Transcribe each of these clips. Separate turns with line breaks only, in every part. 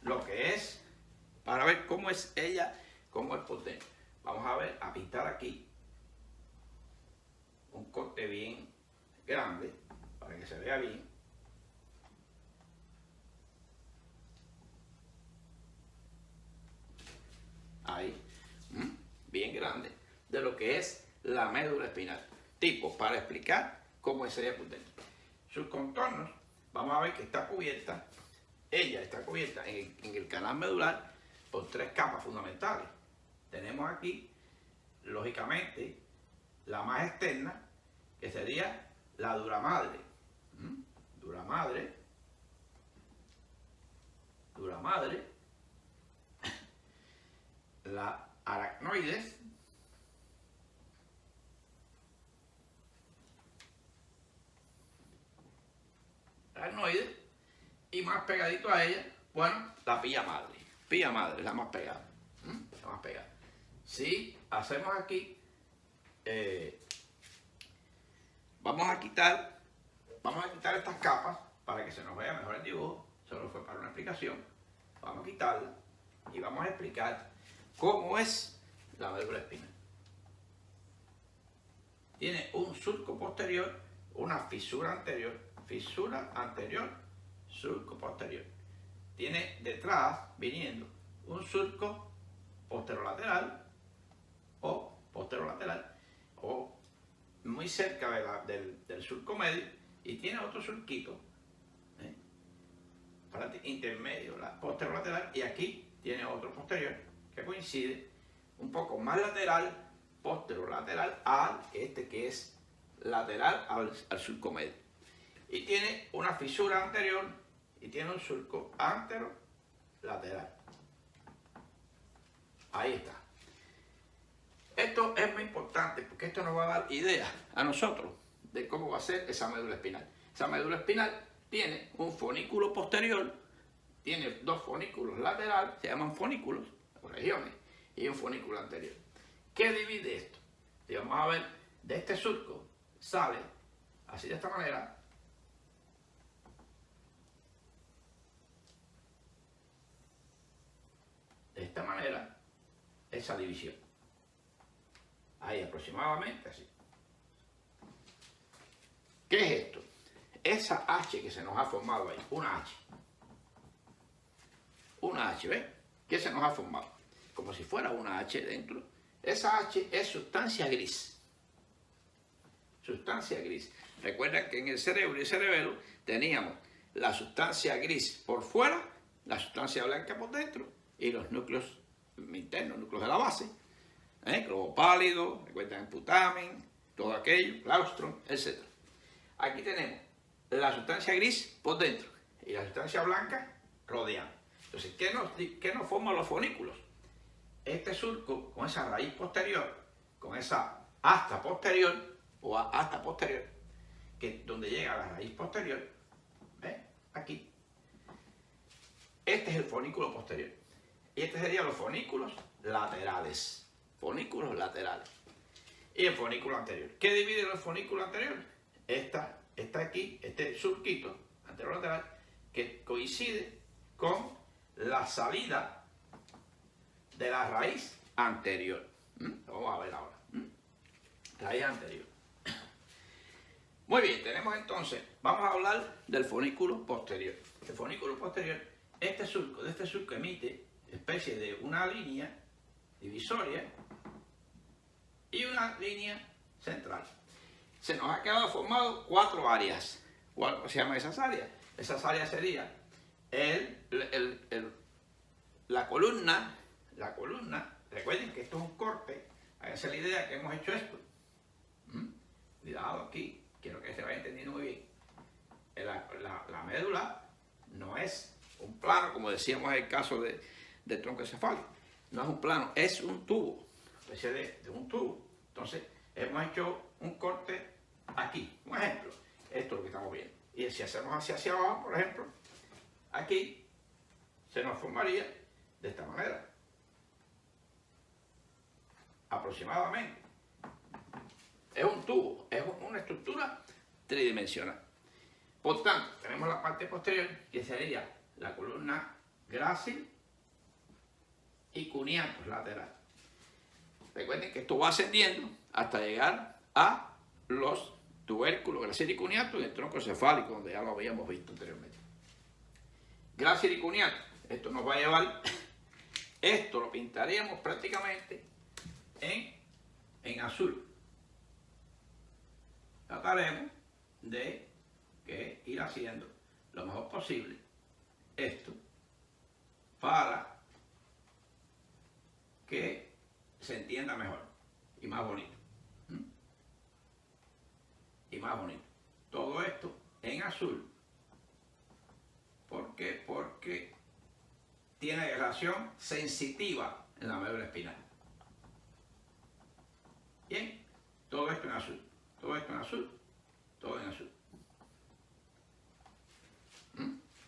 lo que es, para ver cómo es ella, cómo es por dentro. Vamos a ver, a pintar aquí un corte bien grande para que se vea bien. Ahí, bien grande, de lo que es la médula espinal. Tipo, para explicar cómo es ella por dentro. Sus contornos, vamos a ver que está cubierta, ella está cubierta en el canal medular por 3 capas fundamentales. Tenemos aquí, lógicamente, la más externa, que sería la dura madre. Dura madre. La aracnoides. Y más pegadito a ella, bueno, la pilla madre. Pilla madre, la más pegada. La más pegada. Si hacemos aquí, vamos a quitar estas capas para que se nos vea mejor el dibujo. Solo fue para una explicación. Vamos a quitarla y vamos a explicar cómo es la médula espinal. Tiene un surco posterior, una fisura anterior, surco posterior. Tiene detrás, viniendo, un surco posterolateral o muy cerca del surco medio, y tiene otro surquito intermedio, la posterolateral, y aquí tiene otro posterior que coincide un poco más lateral, posterolateral, al este que es lateral al surco medio. Y tiene una fisura anterior y tiene un surco anterolateral. Ahí está. Esto es muy importante porque esto nos va a dar ideas a nosotros de cómo va a ser esa médula espinal. Esa médula espinal tiene un fonículo posterior, tiene 2 fonículos laterales, se llaman fonículos o regiones, y un fonículo anterior. ¿Qué divide esto? Y vamos a ver, de este surco sale así, de esta manera, esa división. Ahí aproximadamente así. ¿Qué es esto? Esa H que se nos ha formado ahí, una H, ¿ves? ¿Qué se nos ha formado? Como si fuera una H dentro. Esa H es sustancia gris. Sustancia gris. Recuerden que en el cerebro y el cerebelo teníamos la sustancia gris por fuera, la sustancia blanca por dentro y los núcleos internos, núcleos de la base. Globo pálido, recuerdan el putamen, todo aquello, claustro, etc. Aquí tenemos la sustancia gris por dentro y la sustancia blanca rodeando. Entonces, ¿qué nos forman los fonículos? Este surco con esa raíz posterior, con esa asta posterior o asta posterior, que donde llega la raíz posterior, ¿ves? Aquí. Este es el fonículo posterior. Y este serían los fonículos laterales. Fonículos laterales. Y el fonículo anterior. ¿Qué divide los fonículos anteriores? Esta aquí, este surquito anterolateral, que coincide con la salida de la raíz anterior. Vamos a ver ahora. Raíz anterior. Muy bien, tenemos entonces, vamos a hablar del fonículo posterior. El fonículo posterior, de este surco emite especie de una línea divisoria y una línea central. Se nos ha quedado formado 4 áreas. ¿Cómo se llaman esas áreas? Esas áreas serían la columna. Recuerden que esto es un corte. Háganse la idea que hemos hecho esto. Cuidado aquí, quiero que se vaya entendiendo muy bien. La médula no es un plano, como decíamos en el caso del tronco encefálico. No es un plano, es un tubo, especie de un tubo. Entonces, hemos hecho un corte aquí. Un ejemplo, esto es lo que estamos viendo. Y si hacemos hacia abajo, por ejemplo, aquí se nos formaría de esta manera. Aproximadamente. Es un tubo, es una estructura tridimensional. Por tanto, tenemos la parte posterior, que sería la columna grácil y cuneatus lateral. Recuerden que esto va ascendiendo hasta llegar a los tubérculos grácil y cuneatus y el tronco cefálico, donde ya lo habíamos visto anteriormente. Grácil y cuneatus, esto nos va a llevar, esto lo pintaríamos prácticamente en azul. Trataremos de ir haciendo lo mejor posible esto para que se entienda mejor y más bonito. Y más bonito. Todo esto en azul. ¿Por qué? Porque tiene relación sensitiva en la médula espinal. Bien, todo esto en azul. Todo esto en azul. Todo en azul.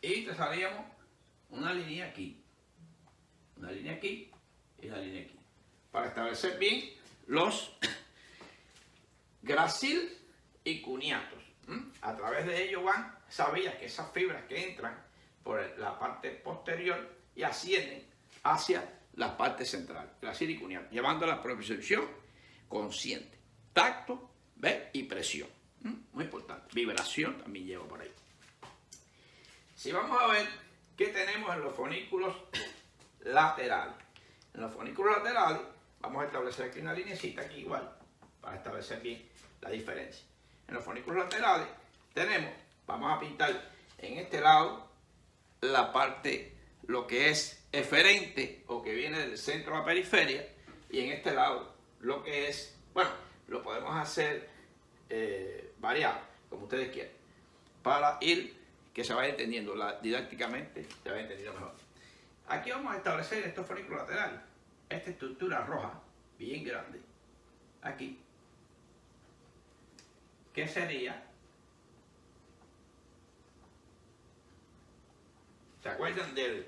Y trazaríamos una línea aquí. Una línea aquí y una línea aquí. Para establecer bien los grácil y cuneatus. A través de ellos van esas vías, que esas fibras que entran por la parte posterior y ascienden hacia la parte central, grácil y cuneatus, llevando la propiocepción consciente, tacto, ¿ves? Y presión. Muy importante. Vibración también lleva por ahí. Si vamos a ver qué tenemos en los fonículos laterales. En los fonículos laterales vamos a establecer aquí una linecita aquí igual, para establecer bien la diferencia. En los fonículos laterales tenemos, vamos a pintar en este lado la parte, lo que es eferente o que viene del centro a la periferia, y en este lado lo que es, bueno, lo podemos hacer variado, como ustedes quieran, para ir que se vaya entendiendo didácticamente, se vaya entendiendo mejor. Aquí vamos a establecer estos fonículos laterales, esta estructura roja, bien grande, aquí, que sería, ¿se acuerdan del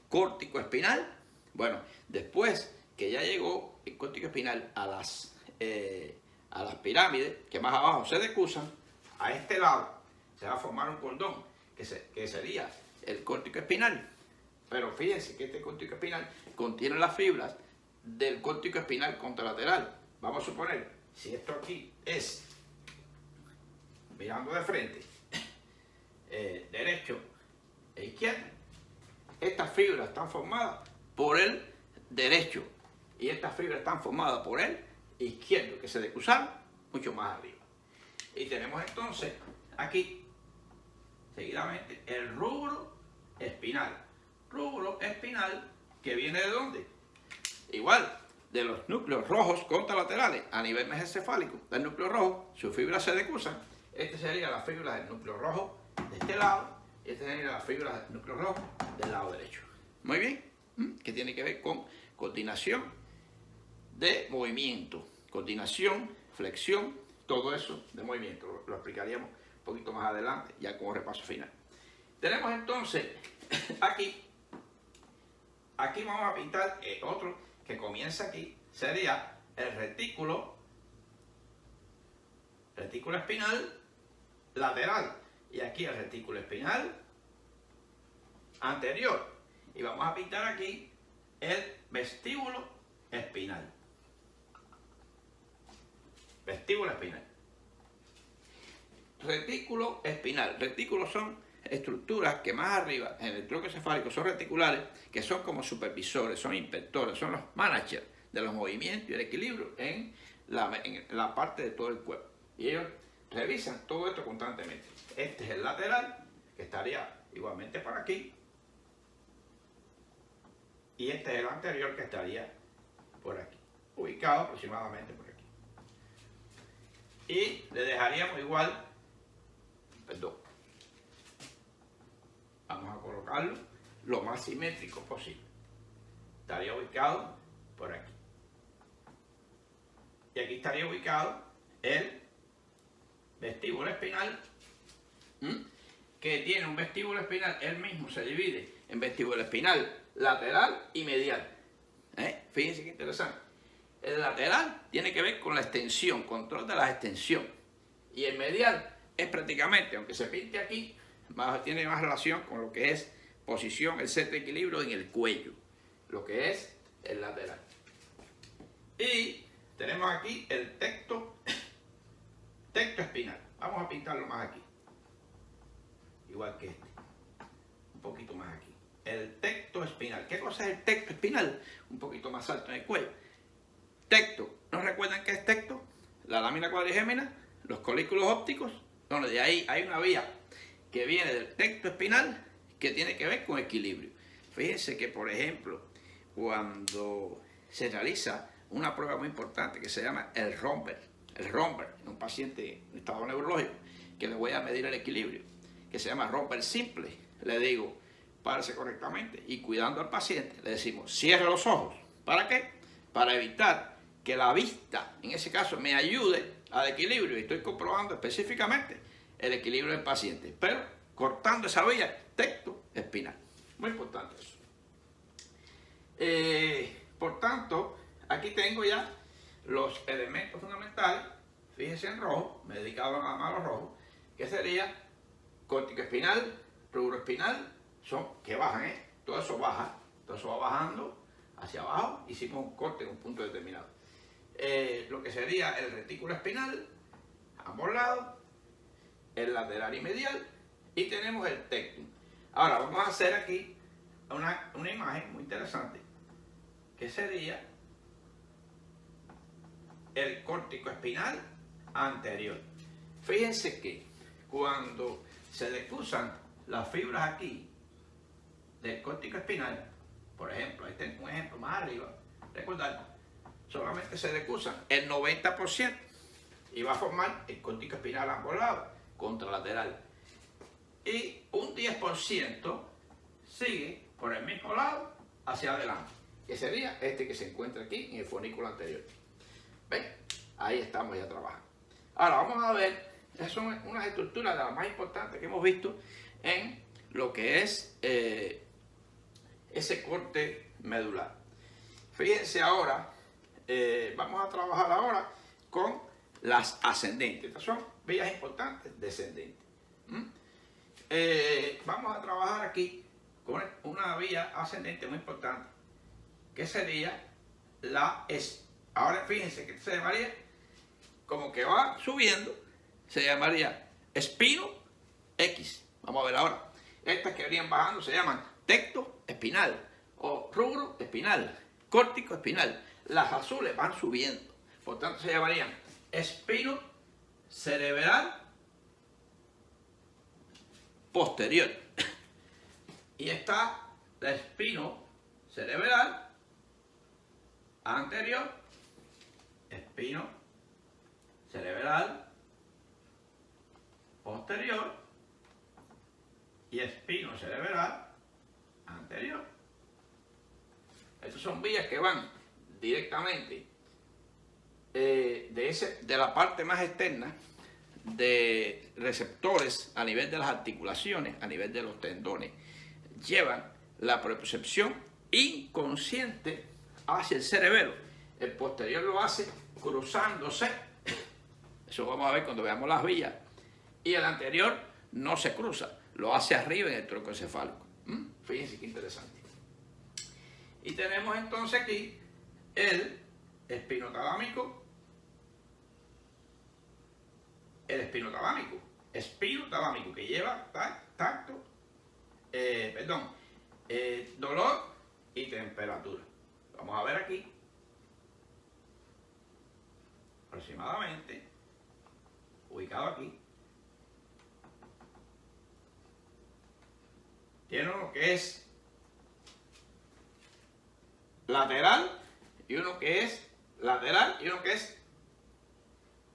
córtico espinal? Bueno, después que ya llegó el córtico espinal a las pirámides, que más abajo se decusan, a este lado se va a formar un cordón, que sería el córtico espinal. Pero fíjense que este córtico espinal contiene las fibras del córtico espinal contralateral. Vamos a suponer, si esto aquí es mirando de frente, derecho e izquierdo, estas fibras están formadas por el derecho y estas fibras están formadas por el izquierdo, que se decusaron mucho más arriba. Y tenemos entonces aquí, seguidamente, el rubro espinal. Rubro espinal que viene ¿de dónde? Igual, de los núcleos rojos contralaterales a nivel mesocefálico del núcleo rojo, sus fibras se decusan. Este sería la fibra del núcleo rojo de este lado, y este sería la fibra del núcleo rojo del lado derecho. Muy bien, que tiene que ver con coordinación de movimiento, coordinación, flexión, todo eso de movimiento. Lo explicaríamos un poquito más adelante, ya como repaso final. Tenemos entonces aquí vamos a pintar otro que comienza aquí, sería el retículo espinal lateral, y aquí el retículo espinal anterior, y vamos a pintar aquí el vestíbulo espinal. Vestíbulo espinal. Retículo espinal. Retículos son estructuras que más arriba en el tronco cefálico son reticulares, que son como supervisores, son inspectores, son los managers de los movimientos y el equilibrio en la parte de todo el cuerpo. Y ellos revisan todo esto constantemente. Este es el lateral, que estaría igualmente por aquí, y este es el anterior, que estaría por aquí, ubicado aproximadamente por aquí. Y le dejaríamos igual, vamos a colocarlo lo más simétrico posible. Estaría ubicado por aquí. Y aquí estaría ubicado el vestíbulo espinal, que tiene un vestíbulo espinal, él mismo se divide en vestíbulo espinal lateral y medial. Fíjense qué interesante. El lateral tiene que ver con la extensión, control de la extensión. Y el medial es prácticamente, aunque se pinte aquí, tiene más relación con lo que es posición, el centro de equilibrio en el cuello, lo que es el lateral. Y tenemos aquí el tecto espinal. Vamos a pintarlo más aquí, igual que este, un poquito más aquí. El tecto espinal. ¿Qué cosa es el tecto espinal? Un poquito más alto en el cuello. Tecto, ¿no recuerdan qué es tecto? La lámina cuadrigémina, los colículos ópticos. Bueno, de ahí hay una vía que viene del tecto espinal que tiene que ver con equilibrio. Fíjense que, por ejemplo, cuando se realiza una prueba muy importante que se llama el romper, en un paciente en estado neurológico, que le voy a medir el equilibrio, que se llama romper simple, le digo, párese correctamente, y cuidando al paciente, le decimos, cierre los ojos. ¿Para qué? Para evitar que la vista, en ese caso, me ayude al equilibrio, y estoy comprobando específicamente el equilibrio del paciente, pero cortando esa vía tecto espinal. Muy importante eso. Por tanto, aquí tengo ya los elementos fundamentales. Fíjense en rojo, me he dedicado nada más a los rojos, que sería córtico espinal, rubro espinal, son que bajan, todo eso baja, todo eso va bajando hacia abajo. Hicimos un corte en un punto determinado. Lo que sería el retículo espinal, ambos lados, el lateral y medial, y tenemos el tectum. Ahora vamos a hacer aquí una imagen muy interesante, que sería el córtico espinal anterior. Fíjense que cuando se descruzan las fibras aquí del córtico espinal, por ejemplo, este es un ejemplo más arriba, recordad, solamente se descruzan el 90% y va a formar el córtico espinal a ambos lados, contralateral. Y un 10% sigue por el mismo lado hacia adelante, que sería este que se encuentra aquí en el fornículo anterior. ¿Ven? Ahí estamos ya trabajando. Ahora vamos a ver, esas son unas estructuras de las más importantes que hemos visto en lo que es ese corte medular. Fíjense ahora, vamos a trabajar ahora con las ascendentes. Estas son vías importantes descendentes. Vamos a trabajar aquí con una vía ascendente muy importante, que sería ahora fíjense que se llamaría, como que va subiendo, se llamaría espino X. Vamos a ver ahora. Estas que venían bajando se llaman tecto espinal o rubro espinal, córtico espinal. Las azules van subiendo, por tanto se llamarían espino cerebral posterior. Y está la espino cerebral anterior, espino cerebral posterior y espino cerebral anterior. Estas son vías que van directamente de la parte más externa de receptores a nivel de las articulaciones, a nivel de los tendones, llevan la propiocepción inconsciente hacia el cerebelo. El posterior lo hace cruzándose, eso vamos a ver cuando veamos las vías, y el anterior no se cruza, lo hace arriba en el tronco encefálico. Fíjense qué interesante. Y tenemos entonces aquí el espinotalámico, espinotalámico que lleva dolor y temperatura. Vamos a ver aquí aproximadamente ubicado aquí. Tiene uno que es lateral y uno que es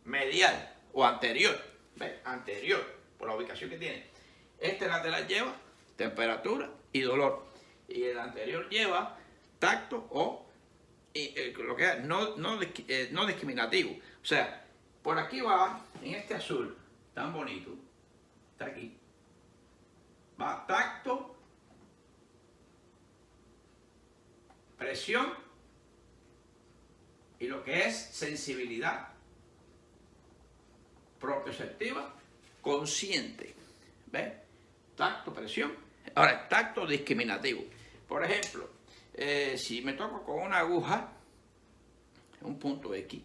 medial o anterior. ¿Ves? Anterior, por la ubicación que tiene. Este lateral lleva temperatura y dolor, y el anterior lleva tacto o lo que es no discriminativo. O sea, por aquí va, en este azul tan bonito, está aquí, va tacto, presión y lo que es sensibilidad propioceptiva consciente. ¿Ves? Tacto, presión Ahora, el tacto discriminativo. Por ejemplo, si me toco con una aguja, un punto X,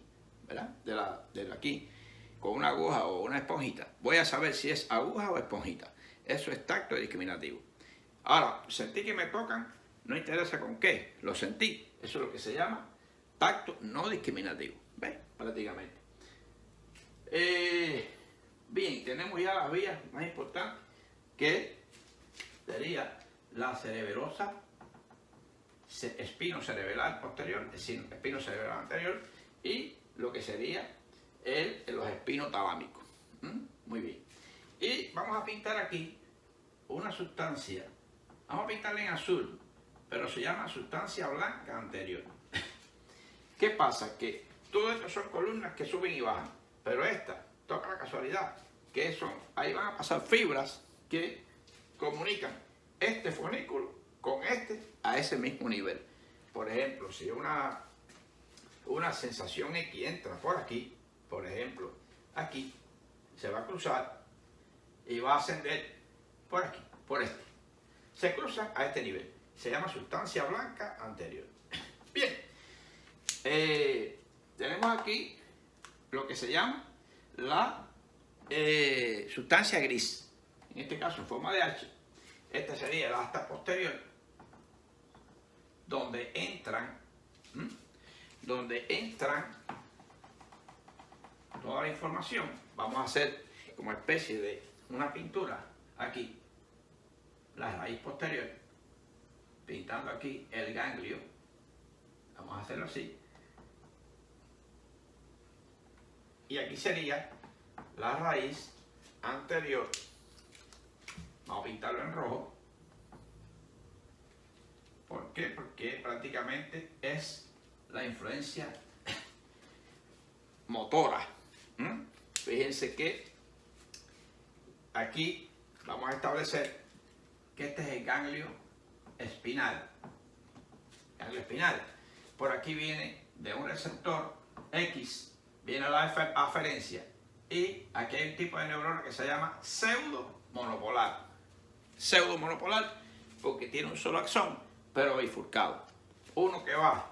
¿verdad? De aquí, con una aguja o una esponjita, voy a saber si es aguja o esponjita. Eso es tacto discriminativo. Ahora, sentí que me tocan, no interesa con qué, lo sentí. Eso es lo que se llama tacto no discriminativo. ¿Ves? Prácticamente. Bien, tenemos ya las vías más importantes, que sería la cerebelosa, espino cerebral posterior, espino cerebral anterior, y lo que sería los espinos talámicos. Muy bien. Y vamos a pintar aquí una sustancia. Vamos a pintarla en azul, pero se llama sustancia blanca anterior. ¿Qué pasa? Que todo esto son columnas que suben y bajan, pero esta toca la casualidad que ahí van a pasar fibras que comunican este folículo con este a ese mismo nivel. Por ejemplo, si una sensación X entra por aquí, por ejemplo, aquí, se va a cruzar y va a ascender por aquí, por este. Se cruza a este nivel. Se llama sustancia blanca anterior. Bien. Tenemos aquí lo que se llama la sustancia gris. En este caso en forma de H. Esta sería la asta posterior, donde entran toda la información. Vamos a hacer como especie de una pintura aquí, la raíz posterior, pintando aquí el ganglio. Vamos a hacerlo así. Y aquí sería la raíz anterior. Vamos a pintarlo en rojo. ¿Por qué? Porque prácticamente es la influencia motora. Fíjense que aquí vamos a establecer que este es el ganglio espinal. Ganglio espinal. Por aquí viene de un receptor X, viene la aferencia. Y aquí hay un tipo de neurona que se llama pseudomonopolar. Pseudomonopolar porque tiene un solo axón, pero bifurcado. Uno que va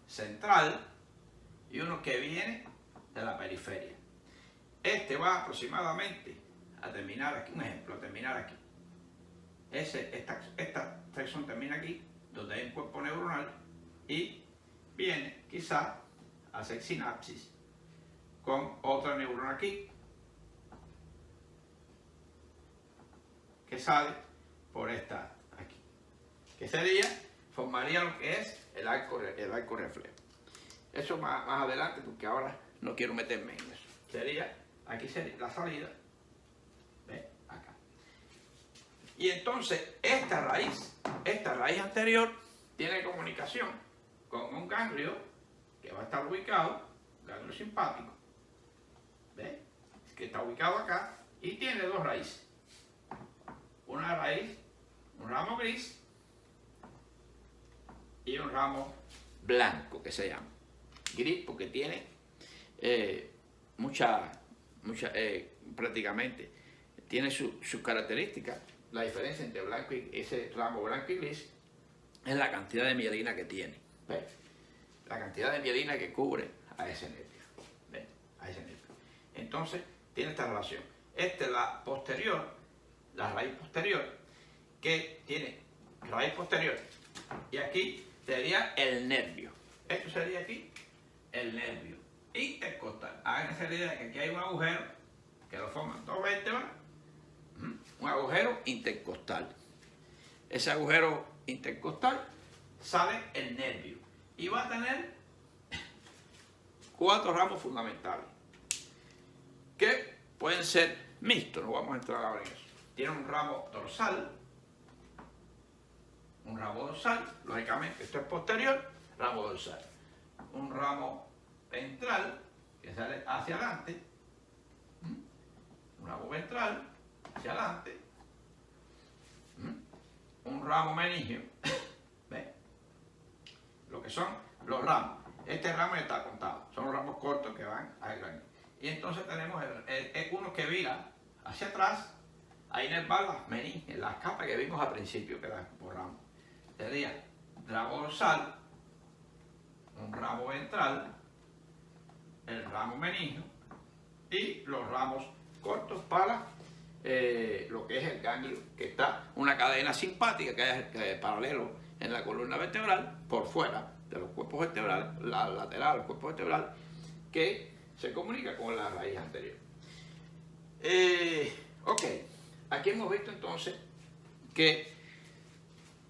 central y uno que viene de la periferia. Este va aproximadamente a terminar aquí, un ejemplo, a terminar aquí. Esta sección termina aquí, donde hay un cuerpo neuronal, y viene quizá a hacer sinapsis con otra neurona aquí, que sale por esta aquí, que formaría lo que es el arco reflejo. Eso más adelante, porque ahora no quiero meterme en eso. Aquí sería la salida, ¿ves? Acá. Y entonces esta raíz anterior tiene comunicación con un ganglio que va a estar ubicado, ganglio simpático, ¿ves? Que está ubicado acá y tiene dos raíces. Una raíz, un ramo gris y un ramo blanco, que se llama. Gris porque tiene prácticamente tiene sus características. La diferencia entre ese ramo blanco y gris es la cantidad de mielina que tiene. ¿Ves? La cantidad de mielina que cubre a ese nervio. ¿Ves? A ese nervio. Entonces, tiene esta relación. Esta es la posterior, la raíz posterior, que tiene raíz posterior. Y aquí sería el nervio. Esto sería aquí el nervio intercostal. Háganse la idea de que aquí hay un agujero que lo forman dos vértebras. Un agujero intercostal. Ese agujero intercostal sale el nervio y va a tener 4 ramos fundamentales que pueden ser mixtos. No vamos a entrar ahora en eso. Tiene un ramo dorsal, lógicamente esto es posterior, ramo dorsal. Un ramo ventral que sale hacia adelante, un ramo ventral hacia adelante, un ramo meningio. ¿Ves? Lo que son los ramos. Este ramo ya está contado, son los ramos cortos que van al cráneo. Y entonces tenemos uno que vira hacia atrás, ahí van las meninges, las capas que vimos al principio, que las borramos. Sería ramo dorsal, un ramo ventral, el ramo meningio y los ramos cortos para lo que es el ganglio, que está una cadena simpática que es paralelo en la columna vertebral, por fuera de los cuerpos vertebrales, la lateral del cuerpo vertebral, que se comunica con la raíz anterior. Ok, aquí hemos visto entonces que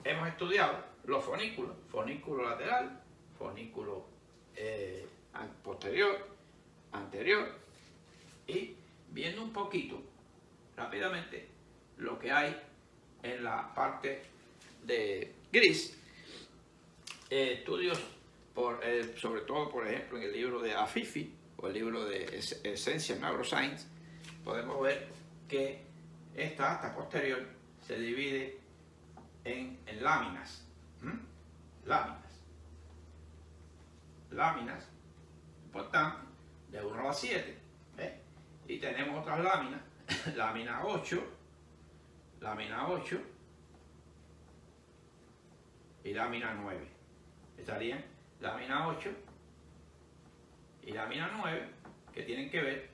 hemos estudiado los fonículos, fonículo lateral, fonículo posterior, anterior, y viendo un poquito rápidamente lo que hay en la parte de gris, estudios sobre todo, por ejemplo, en el libro de Afifi o el libro de Essential Neuroscience, podemos ver que esta asta posterior se divide en láminas. Láminas, importante, de 1 a la 7. Y tenemos otras láminas, lámina 8 y lámina 9. Estarían lámina 8 y lámina 9, que tienen que ver,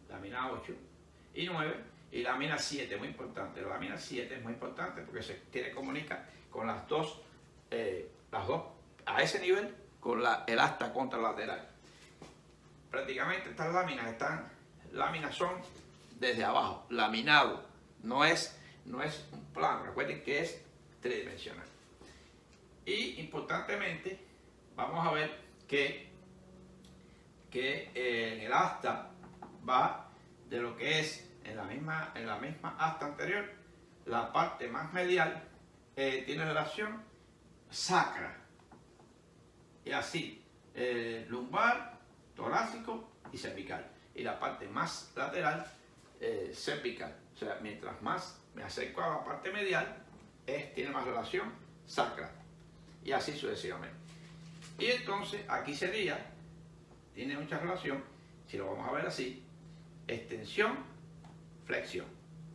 lámina 8 y 9, y lámina 7, muy importante. La lámina 7 es muy importante porque se comunica con las dos a ese nivel con el asta contralateral. Prácticamente estas láminas son desde abajo, laminado, no es un plano, recuerden que es tridimensional. Y importantemente vamos a ver que en el asta va de lo que es en la misma asta anterior, la parte más medial tiene relación sacra, y así lumbar, torácico y cervical, y la parte más lateral cervical. O sea, mientras más me acerco a la parte medial, tiene más relación sacra, y así sucesivamente. Y entonces aquí tiene mucha relación, si lo vamos a ver así, extensión, flexión.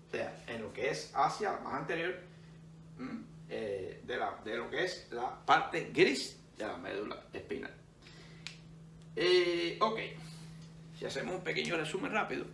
O sea, en lo que es hacia la más anterior de lo que es la parte gris de la médula espinal. Ok, si hacemos un pequeño resumen rápido,